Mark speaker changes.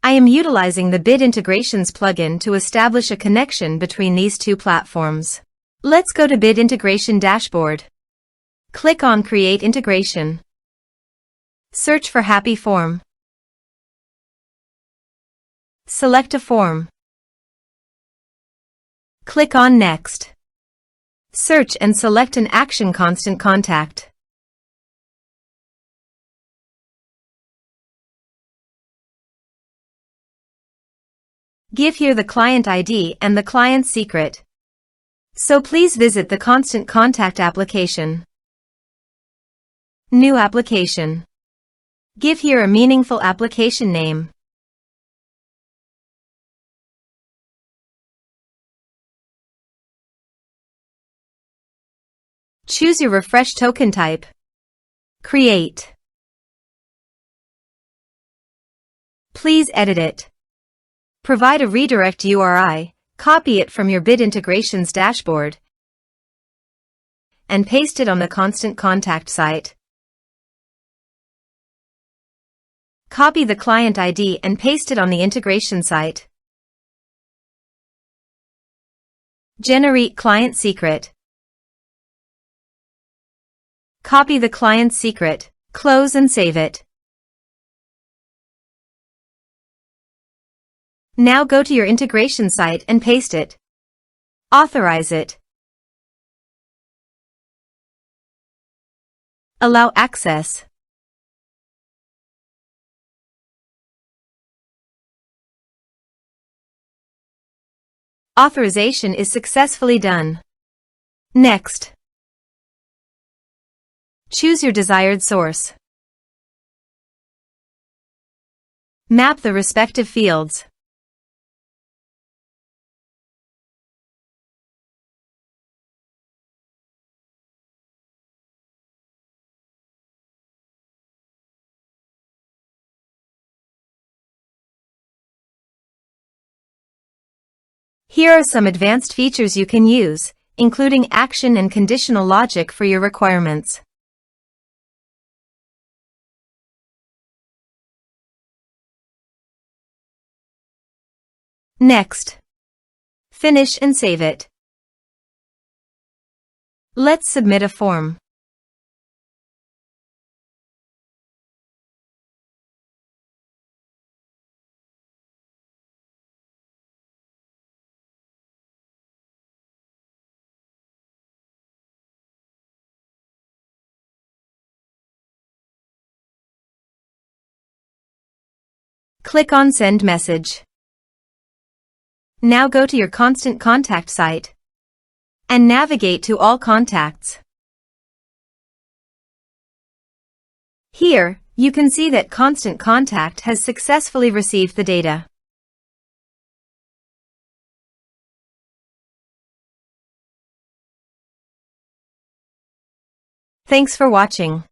Speaker 1: I am utilizing the Bid Integrations plugin to establish a connection between these two platforms. Let's go to Bid Integration Dashboard. Click on Create Integration. Search for Happyform. Select a form. Click on Next. Search and select an action Constant Contact. Give here the client ID and the client secret. So please visit the Constant Contact application. New application. Give here a meaningful application name. Choose your refresh token type. Create. Please edit it. Provide a redirect URI, copy it from your Bid Integrations dashboard, and paste it on the Constant Contact site. Copy the client ID and paste it on the integration site. Generate client secret. Copy the client secret, close and save it. Now go to your integration site and paste it. Authorize it. Allow access. Authorization is successfully done. Next. Choose your desired source. Map the respective fields. Here are some advanced features you can use, including action and conditional logic for your requirements. Next. Finish and save it. Let's submit a form. Click on Send Message. Now go to your Constant Contact site and navigate to All Contacts. Here, you can see that Constant Contact has successfully received the data. Thanks for watching.